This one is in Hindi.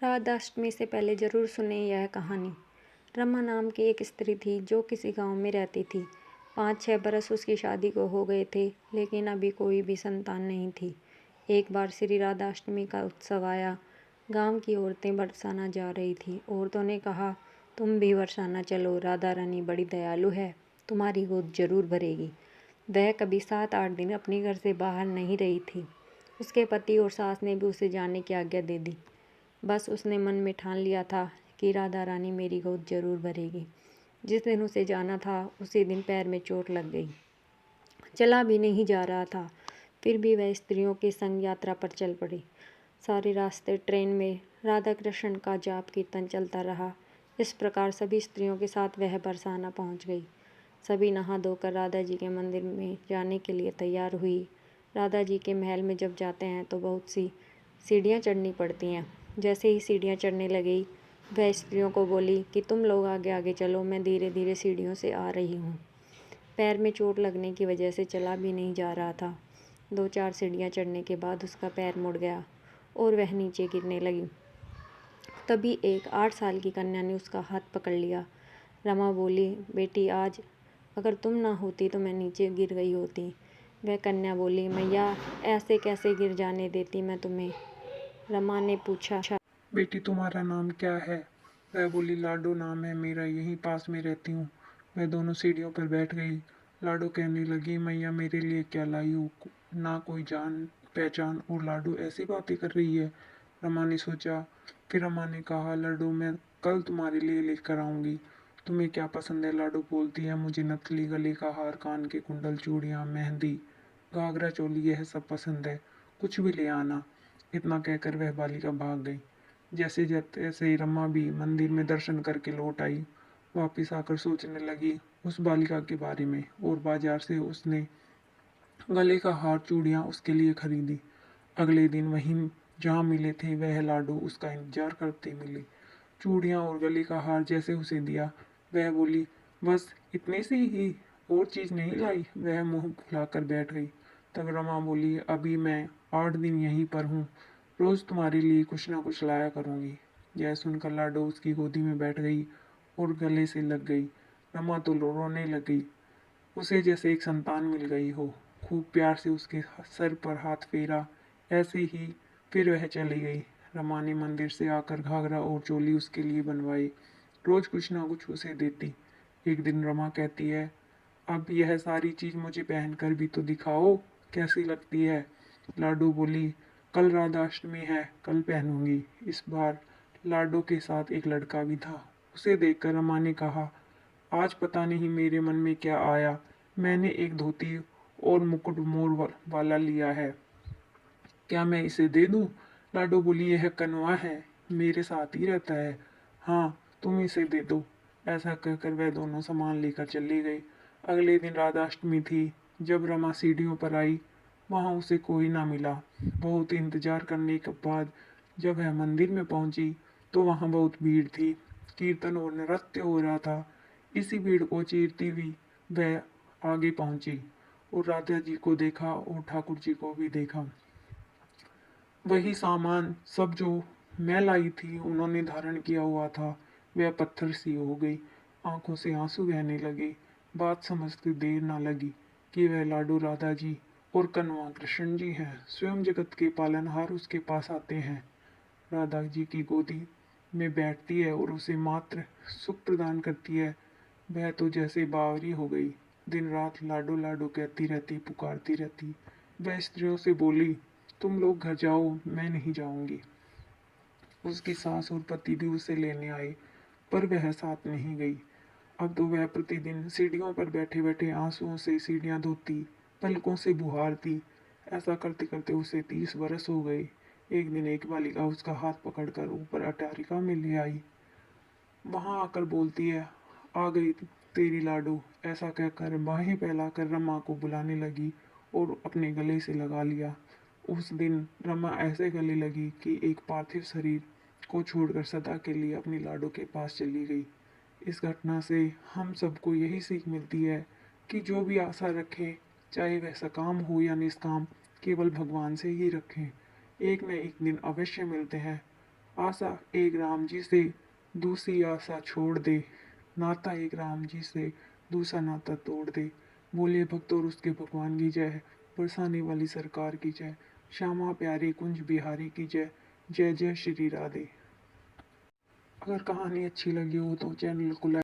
राधाष्टमी से पहले जरूर सुने यह कहानी। रमा नाम की एक स्त्री थी जो किसी गांव में रहती थी। 5-6 बरस उसकी शादी को हो गए थे, लेकिन अभी कोई भी संतान नहीं थी। एक बार श्री राधाष्टमी का उत्सव आया। गांव की औरतें बरसाना जा रही थी। औरतों ने कहा, तुम भी बरसाना चलो, राधा रानी बड़ी दयालु है, तुम्हारी गोद जरूर भरेगी। वह कभी 7-8 दिन अपने घर से बाहर नहीं रही थी। उसके पति और सास ने भी उसे जाने की आज्ञा दे दी। बस उसने मन में ठान लिया था कि राधा रानी मेरी गोद जरूर भरेगी। जिस दिन उसे जाना था उसी दिन पैर में चोट लग गई। चला भी नहीं जा रहा था। फिर भी वह स्त्रियों के संग यात्रा पर चल पड़ी। सारे रास्ते ट्रेन में राधा कृष्ण का जाप कीर्तन चलता रहा। इस प्रकार सभी स्त्रियों के साथ वह बरसाना पहुंच गई। सभी नहा धोकर राधा जी के मंदिर में जाने के लिए तैयार हुई। राधा जी के महल में जब जाते हैं तो बहुत सी सीढ़ियाँ चढ़नी पड़ती हैं। जैसे ही सीढ़ियाँ चढ़ने लगी, वह स्त्रियों को बोली कि तुम लोग आगे आगे चलो, मैं धीरे धीरे सीढ़ियों से आ रही हूँ। पैर में चोट लगने की वजह से चला भी नहीं जा रहा था। 2-4 सीढ़ियाँ चढ़ने के बाद उसका पैर मुड़ गया और वह नीचे गिरने लगी। तभी एक 8 साल की कन्या ने उसका हाथ पकड़ लिया। रमा बोली, बेटी, आज अगर तुम ना होती तो मैं नीचे गिर गई होती। वह कन्या बोली, मैया, ऐसे कैसे गिर जाने देती मैं तुम्हें। रमा ने पूछा, बेटी, तुम्हारा नाम क्या है? वह बोली, लाडो नाम है मेरा, यहीं पास में रहती हूँ। वह दोनों सीढ़ियों पर बैठ गई। लाडो कहने लगी, मैया मेरे लिए क्या लाई हो? ना कोई जान पहचान और लाडो ऐसी बातें कर रही है। रमा ने सोचा। फिर रमा ने कहा, लाडो मैं कल तुम्हारे लिए लेकर आऊंगी। तुम्हें क्या पसंद है? लाडो बोलती है, मुझे नथली, गले का हार, कान के कुंडल, चूड़ियाँ, मेहंदी, घाघरा चोली, यह सब पसंद है, कुछ भी ले आना। इतना कहकर वह बालिका भाग गई। जैसे तैसे ही रमा भी मंदिर में दर्शन करके लौट आई। वापिस आकर सोचने लगी उस बालिका के बारे में और बाजार से उसने गले का हार, चूड़ियाँ उसके लिए खरीदी। अगले दिन वहीं जहाँ मिले थे वह लाडो उसका इंतजार करते मिले। चूड़ियाँ और गले का हार जैसे उसे दिया, वह बोली, बस इतने से ही, और चीज़ नहीं लाई? वह मुंह फुलाकर बैठ गई। तब रमा बोली, अभी मैं 8 दिन यहीं पर हूँ, रोज तुम्हारे लिए कुछ ना कुछ लाया करूँगी। यह सुनकर लाडो उसकी गोदी में बैठ गई और गले से लग गई। रमा तो रोने लग गई, उसे जैसे एक संतान मिल गई हो। खूब प्यार से उसके सर पर हाथ फेरा। ऐसे ही फिर वह चली गई। रमा ने मंदिर से आकर घाघरा और चोली उसके लिए बनवाई। रोज कुछ ना कुछ उसे देती। एक दिन रमा कहती है, अब यह सारी चीज मुझे पहनकर भी तो दिखाओ, कैसी लगती है। लाडो बोली, कल राधाष्टमी है, कल पहनूंगी। इस बार लाडो के साथ एक लड़का भी था। उसे देखकर रमा ने कहा, आज पता नहीं मेरे मन में क्या आया, मैंने एक धोती और मुकुट मोर वाला लिया है, क्या मैं इसे दे दूं? लाडो बोली, यह कनवा है, मेरे साथ ही रहता है, हाँ तुम इसे दे दो। ऐसा कहकर वह दोनों सामान लेकर चली गई। अगले दिन राधाष्टमी थी। जब रमा सीढ़ियों पर आई, वहां उसे कोई ना मिला। बहुत इंतजार करने के बाद जब वह मंदिर में पहुंची तो वहां बहुत भीड़ थी। कीर्तन और नृत्य हो रहा था। इसी भीड़ को चीरती हुई वह आगे पहुंची और राधा जी को देखा और ठाकुर जी को भी देखा। वही सामान सब जो मैं लाई थी उन्होंने धारण किया हुआ था। वह पत्थर सी हो गई। आंखों से आंसू बहने लगे। बात समझते देर ना लगी कि वह लाडो राधा जी और कन्वा कृष्ण जी हैं। स्वयं जगत के पालनहार उसके पास आते हैं। राधा जी की गोदी में बैठती है और उसे मात्र सुख प्रदान करती है। वह तो जैसे बावरी हो गई। दिन रात लाडो लाडो कहती रहती, पुकारती रहती। वह स्त्रियों से बोली, तुम लोग घर जाओ, मैं नहीं जाऊंगी। उसकी सास और पति भी उसे लेने आए, पर वह साथ नहीं गई। अब तो वह प्रतिदिन सीढ़ियों पर बैठे बैठे आंसुओं से सीढ़ियां धोती, पलकों से बुहारती। ऐसा करते करते उसे 30 बरस हो गए। एक दिन एक बालिका उसका हाथ पकड़कर ऊपर अटारिका में ले आई। वहां आकर बोलती है, आ गई तेरी लाडो। ऐसा कहकर बाहें फैलाकर रमा को बुलाने लगी और अपने गले से लगा लिया। उस दिन रमा ऐसे गले लगी कि एक पार्थिव शरीर को छोड़कर सदा के लिए अपनी लाडो के पास चली गई। इस घटना से हम सबको यही सीख मिलती है कि जो भी आशा रखें, चाहे वह सकाम हो या निष्काम, केवल भगवान से ही रखें। एक न एक दिन अवश्य मिलते हैं। आशा एक राम जी से दूसरी आशा छोड़ दे, नाता एक राम जी से दूसरा नाता तोड़ दे। बोलिए भक्त और उसके भगवान की जय, बरसाने वाली सरकार की जय, श्यामा प्यारी कुंज बिहारी की जय, जय जय श्री राधे। अगर कहानी अच्छी लगी हो तो चैनल को लाइक